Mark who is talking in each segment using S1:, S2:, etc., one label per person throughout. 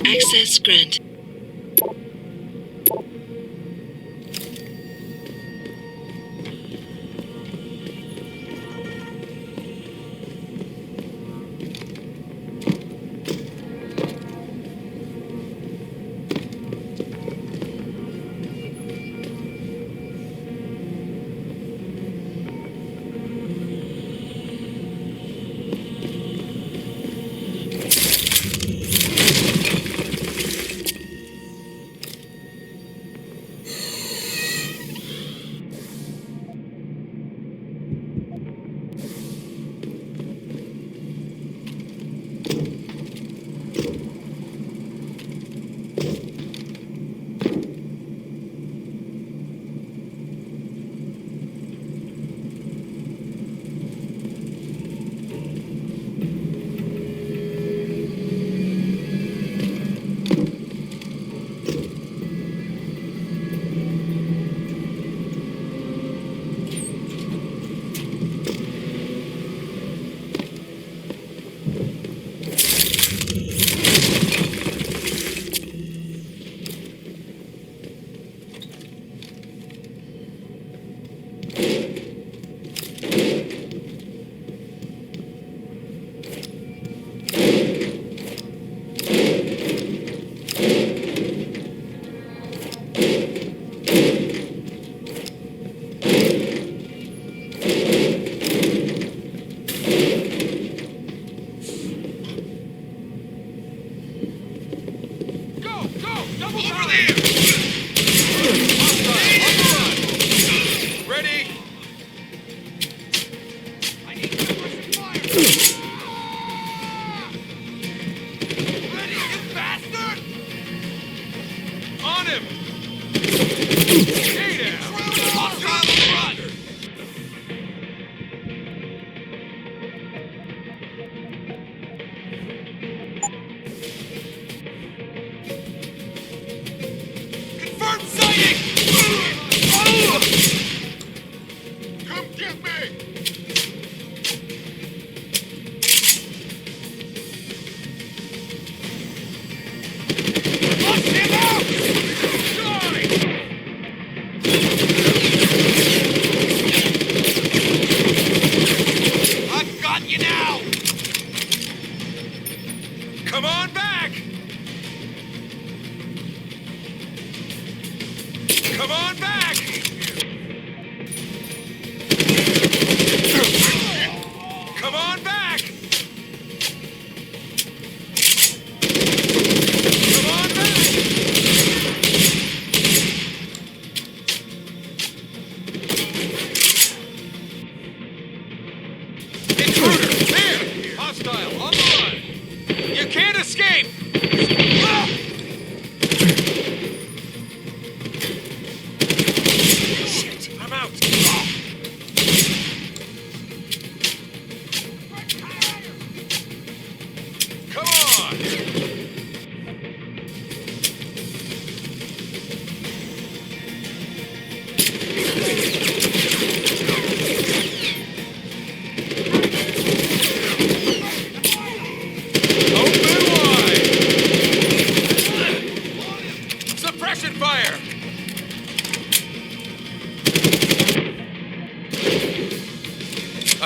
S1: Access granted.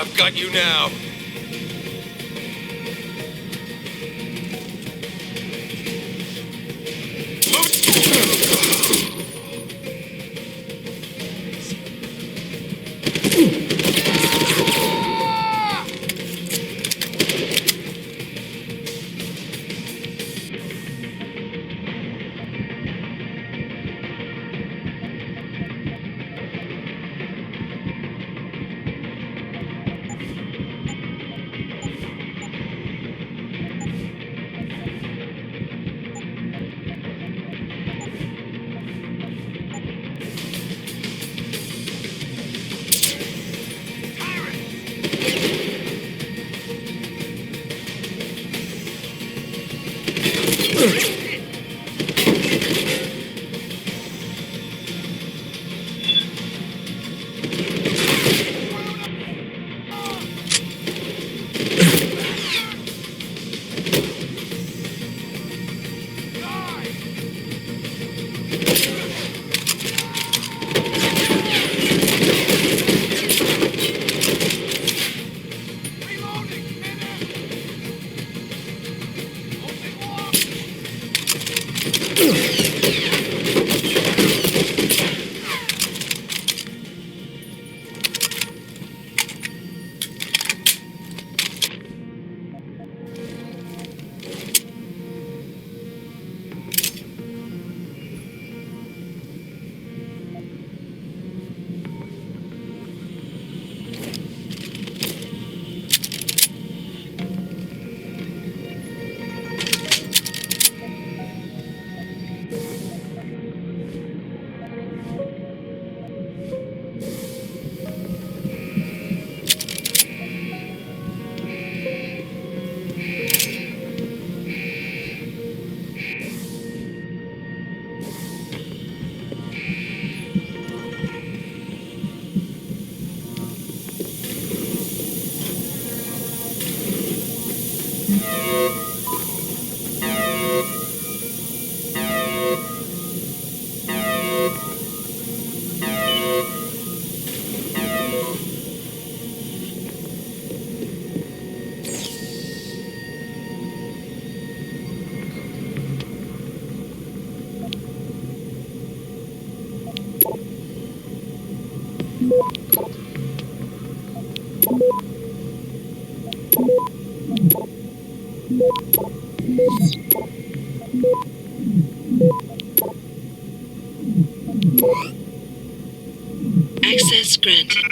S2: I've got you now.
S1: Access granted.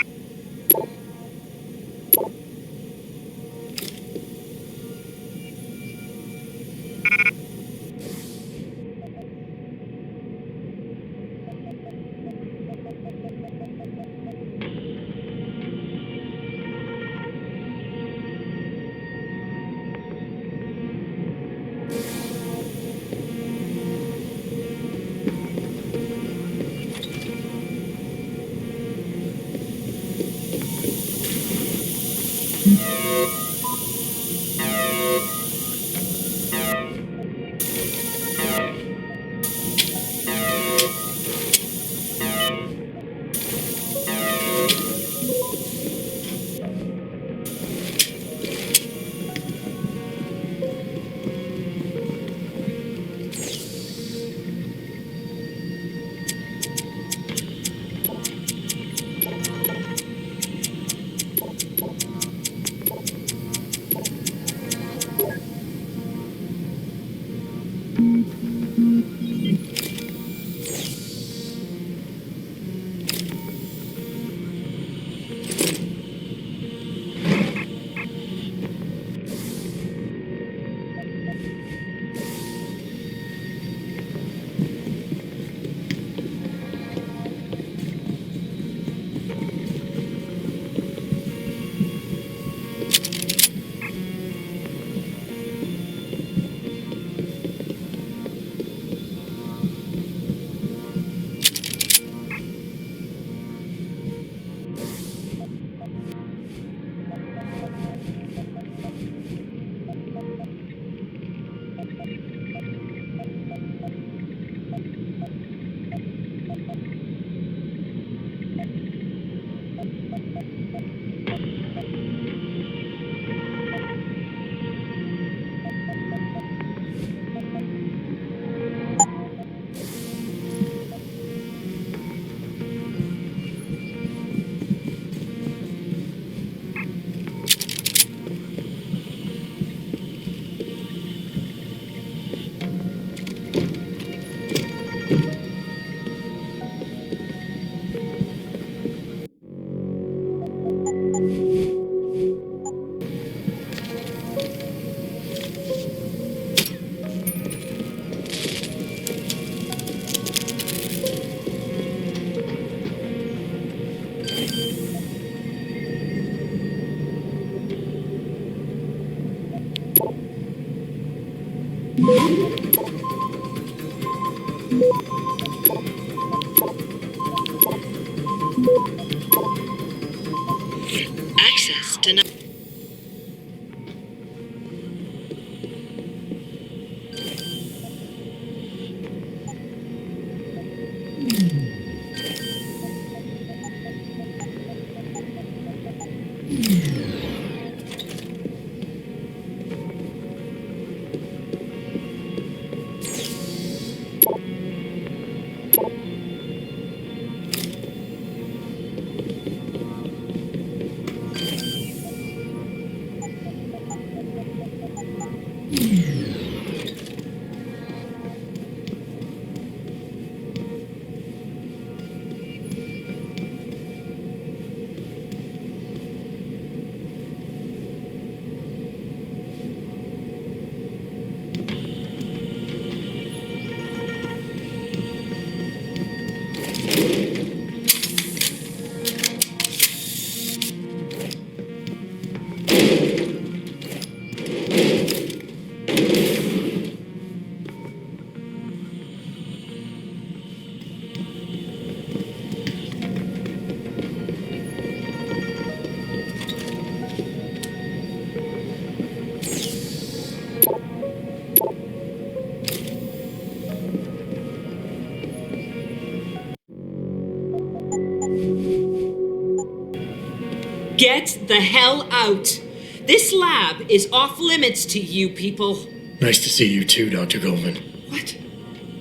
S2: Get the hell out. This lab is off limits to you people.
S3: Nice to see you too, Dr. Goldman.
S2: What?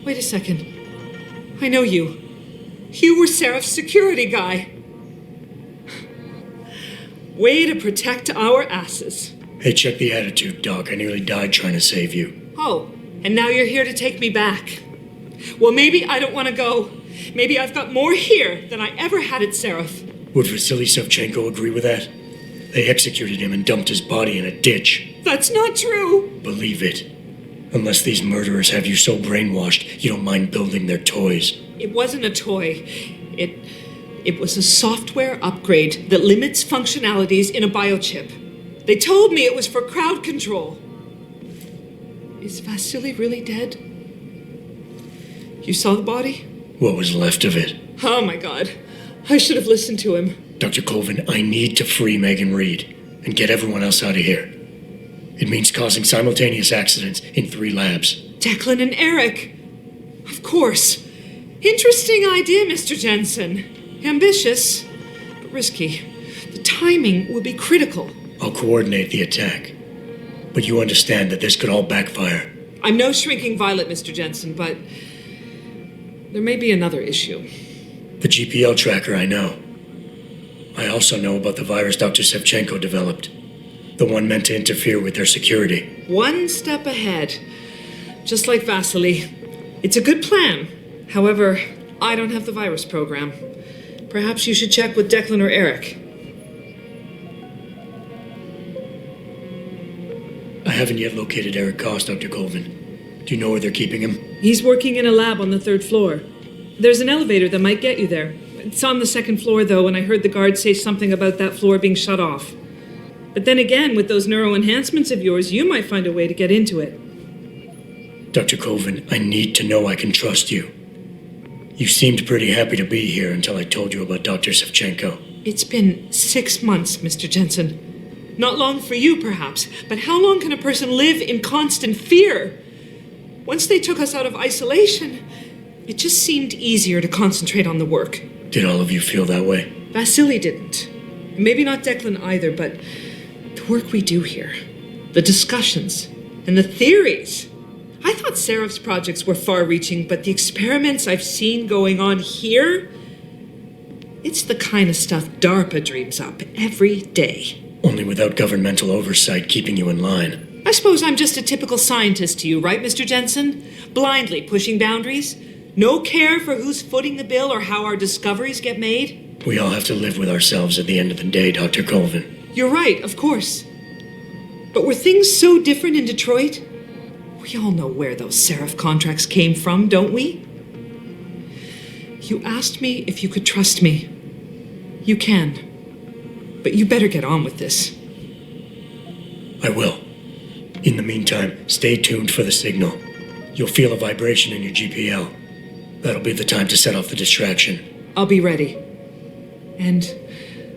S2: Wait a second. I know you. You were Seraph's security guy. Way to protect our asses.
S3: Hey, check the attitude, Doc. I nearly died trying to save you.
S2: Oh, and now you're here to take me back. Well, maybe I don't want to go. Maybe I've got more here than I ever had at Seraph.
S3: Would Vasily Savchenko agree with that? They executed him and dumped his body in a ditch.
S2: That's not true.
S3: Believe it. Unless these murderers have you so brainwashed, you don't mind building their toys.
S2: It wasn't a toy. It was a software upgrade that limits functionalities in a biochip. They told me it was for crowd control. Is Vasily really dead? You saw the body?
S3: What was left of it?
S2: Oh my God. I should have listened to him.
S3: Dr. Colvin, I need to free Megan Reed and get everyone else out of here. It means causing simultaneous accidents in 3 labs.
S2: Declan and Eric. Of course. Interesting idea, Mr. Jensen. Ambitious, but risky. The timing will be critical.
S3: I'll coordinate the attack. But you understand that this could all backfire.
S2: I'm no shrinking violet, Mr. Jensen, but there may be another issue.
S3: The GPL tracker, I know. I also know about the virus Dr. Savchenko developed. The one meant to interfere with their security.
S2: One step ahead. Just like Vasily. It's a good plan. However, I don't have the virus program. Perhaps you should check with Declan or Eric.
S3: I haven't yet located Eric Koss, Dr. Colvin. Do you know where they're keeping him?
S2: He's working in a lab on the 3rd floor. There's an elevator that might get you there. It's on the 2nd floor, though, and I heard the guard say something about that floor being shut off. But then again, with those neuroenhancements of yours, you might find a way to get into it.
S3: Dr. Colvin, I need to know I can trust you. You seemed pretty happy to be here until I told you about Dr. Savchenko.
S2: It's been 6 months, Mr. Jensen. Not long for you, perhaps, but how long can a person live in constant fear? Once they took us out of isolation, it just seemed easier to concentrate on the work.
S3: Did all of you feel that way?
S2: Vasily didn't. Maybe not Declan either, but the work we do here, the discussions, and the theories. I thought Seraph's projects were far-reaching, but the experiments I've seen going on here, it's the kind of stuff DARPA dreams up every day.
S3: Only without governmental oversight keeping you in line.
S2: I suppose I'm just a typical scientist to you, right, Mr. Jensen? Blindly pushing boundaries? No care for who's footing the bill or how our discoveries get made?
S3: We all have to live with ourselves at the end of the day, Dr. Colvin.
S2: You're right, of course. But were things so different in Detroit? We all know where those Seraph contracts came from, don't we? You asked me if you could trust me. You can. But you better get on with this.
S3: I will. In the meantime, stay tuned for the signal. You'll feel a vibration in your GPL. That'll be the time to set off the distraction.
S2: I'll be ready. And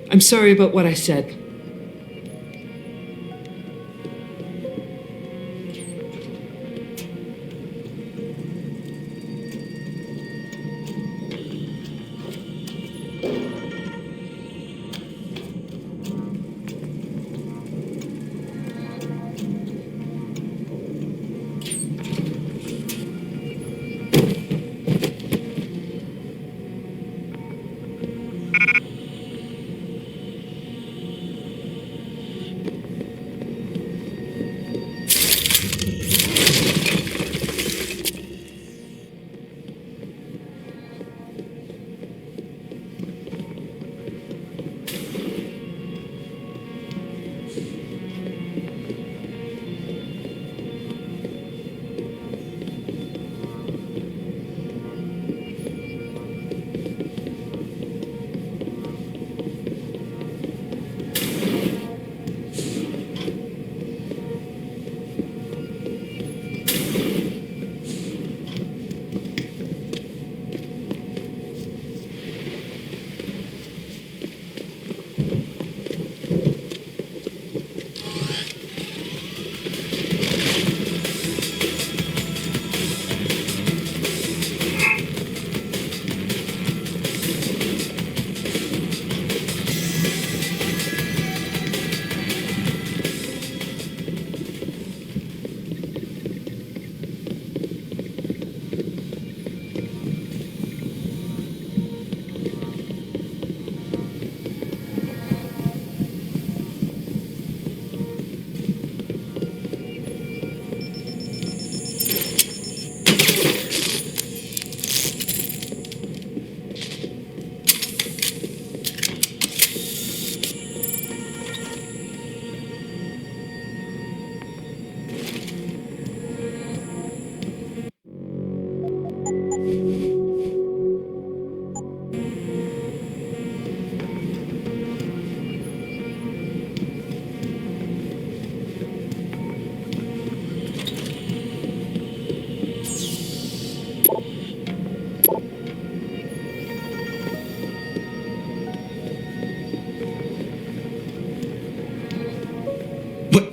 S2: I'm sorry about what I said.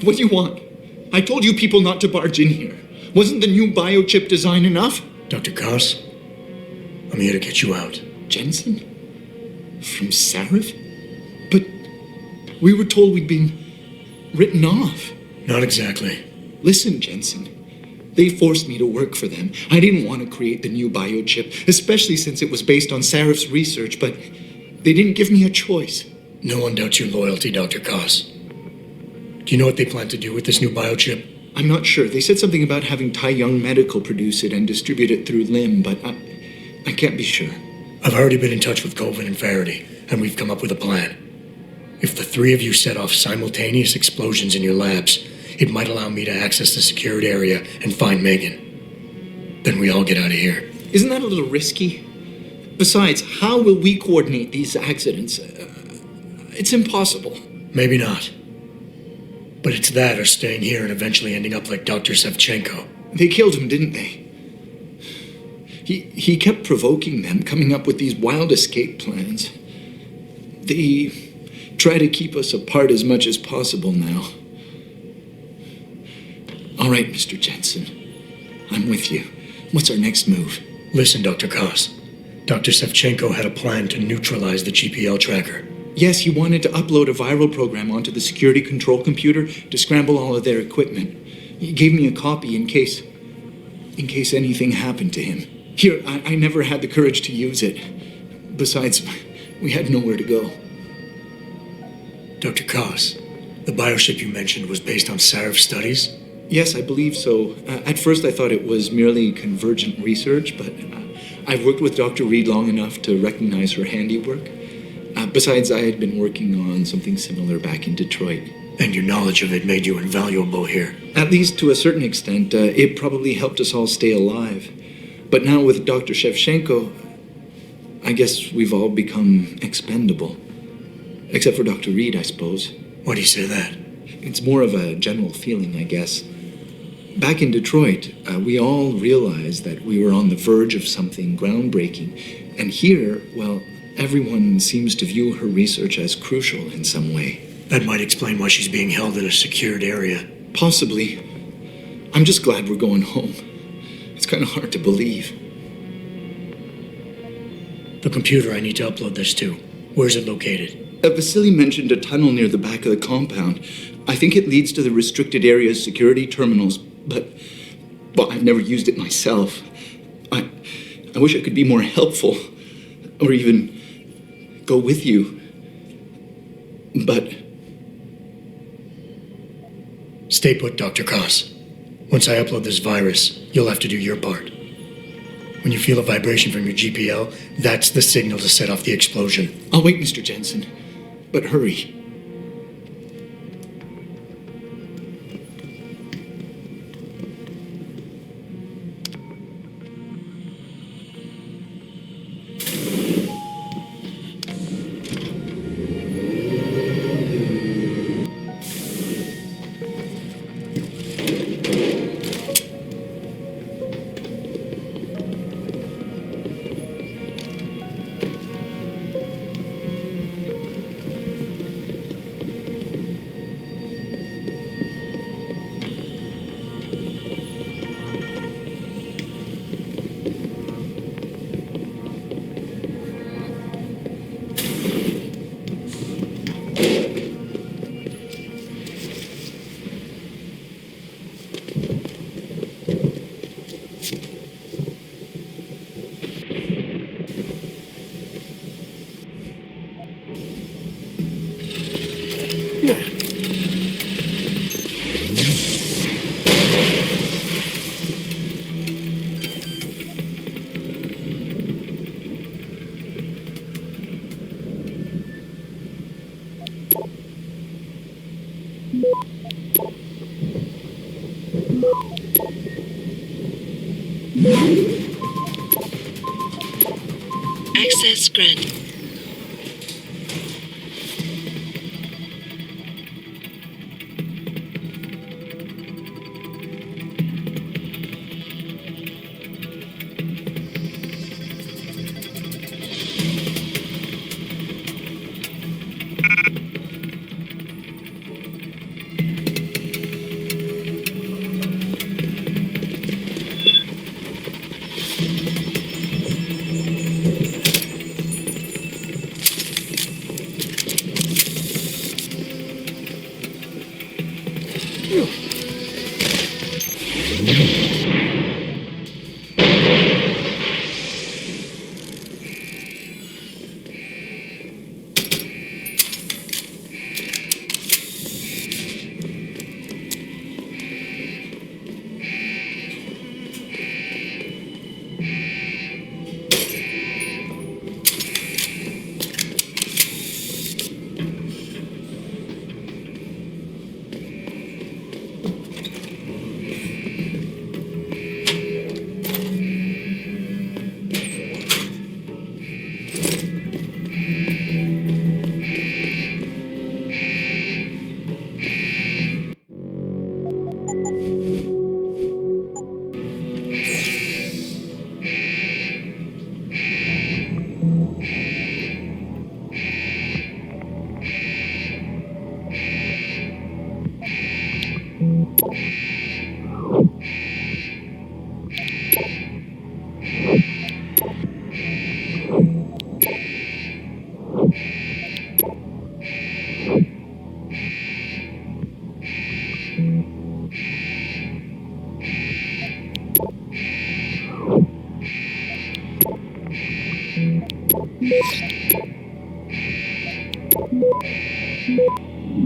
S4: What do you want? I told you people not to barge in here. Wasn't the new biochip design enough?
S3: Dr. Koss, I'm here to get you out.
S4: Jensen? From Sarif? But we were told we'd been written off.
S3: Not exactly.
S4: Listen, Jensen. They forced me to work for them. I didn't want to create the new biochip, especially since it was based on Sarif's research, but they didn't give me a choice.
S3: No one doubts your loyalty, Dr. Koss. Do you know what they plan to do with this new biochip?
S4: I'm not sure. They said something about having Tai Young Medical produce it and distribute it through LIM, but I can't be sure.
S3: I've already been in touch with Colvin and Faraday, and we've come up with a plan. If the three of you set off simultaneous explosions in your labs, it might allow me to access the secured area and find Megan. Then we all get out of here.
S4: Isn't that a little risky? Besides, how will we coordinate these accidents? It's impossible.
S3: Maybe not. But it's that or staying here and eventually ending up like Dr. Sevchenko.
S4: They killed him, didn't they? He kept provoking them, coming up with these wild escape plans. They try to keep us apart as much as possible now. All right, Mr. Jensen. I'm with you. What's our next move?
S3: Listen, Dr. Koss. Dr. Sevchenko had a plan to neutralize the GPL tracker.
S4: Yes, he wanted to upload a viral program onto the security control computer to scramble all of their equipment. He gave me a copy in case anything happened to him. Here, I never had the courage to use it. Besides, we had nowhere to go.
S3: Dr. Koss, the biochip you mentioned was based on Sarif studies?
S4: Yes, I believe so. At first I thought it was merely convergent research, but I've worked with Dr. Reed long enough to recognize her handiwork. Besides, I had been working on something similar back in Detroit.
S3: And your knowledge of it made you invaluable here.
S4: At least to a certain extent, it probably helped us all stay alive. But now with Dr. Shevchenko, I guess we've all become expendable. Except for Dr. Reed, I suppose.
S3: Why do you say that?
S4: It's more of a general feeling, I guess. Back in Detroit, we all realized that we were on the verge of something groundbreaking. And here, well, everyone seems to view her research as crucial in some way.
S3: That might explain why she's being held in a secured area.
S4: Possibly. I'm just glad we're going home. It's kind of hard to believe.
S3: The computer I need to upload this to, where's it located?
S4: Vasily mentioned a tunnel near the back of the compound. I think it leads to the restricted area's security terminals, but, well, I've never used it myself. I wish I could be more helpful, or even go with you. But...
S3: Stay put, Dr. Koss. Once I upload this virus, you'll have to do your part. When you feel a vibration from your GPL, that's the signal to set off the explosion.
S4: I'll wait, Mr. Jensen. But hurry.
S1: Access granted.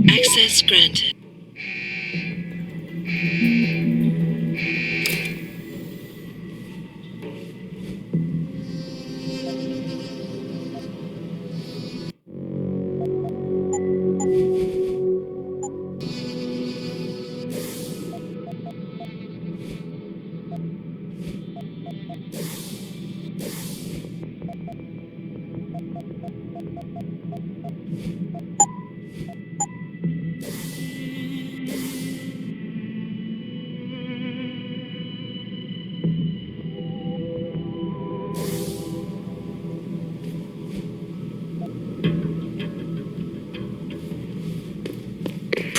S1: Access granted.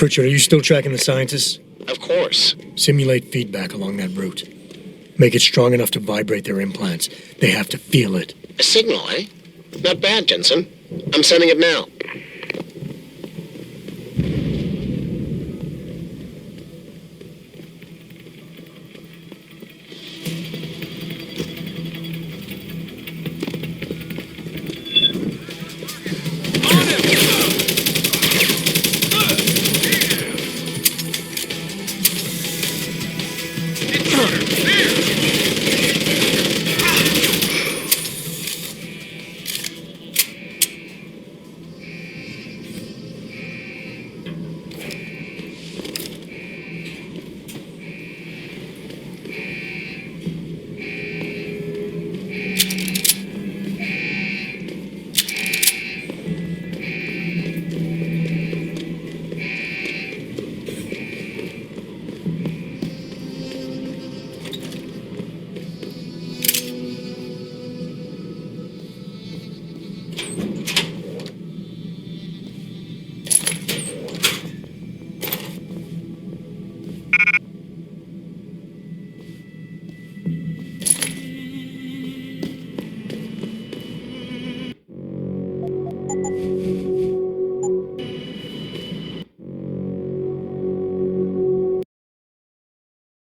S3: Pritchard, are you still tracking the scientists?
S5: Of course.
S3: Simulate feedback along that route. Make it strong enough to vibrate their implants. They have to feel it.
S5: A signal, eh? Not bad, Jensen. I'm sending it now.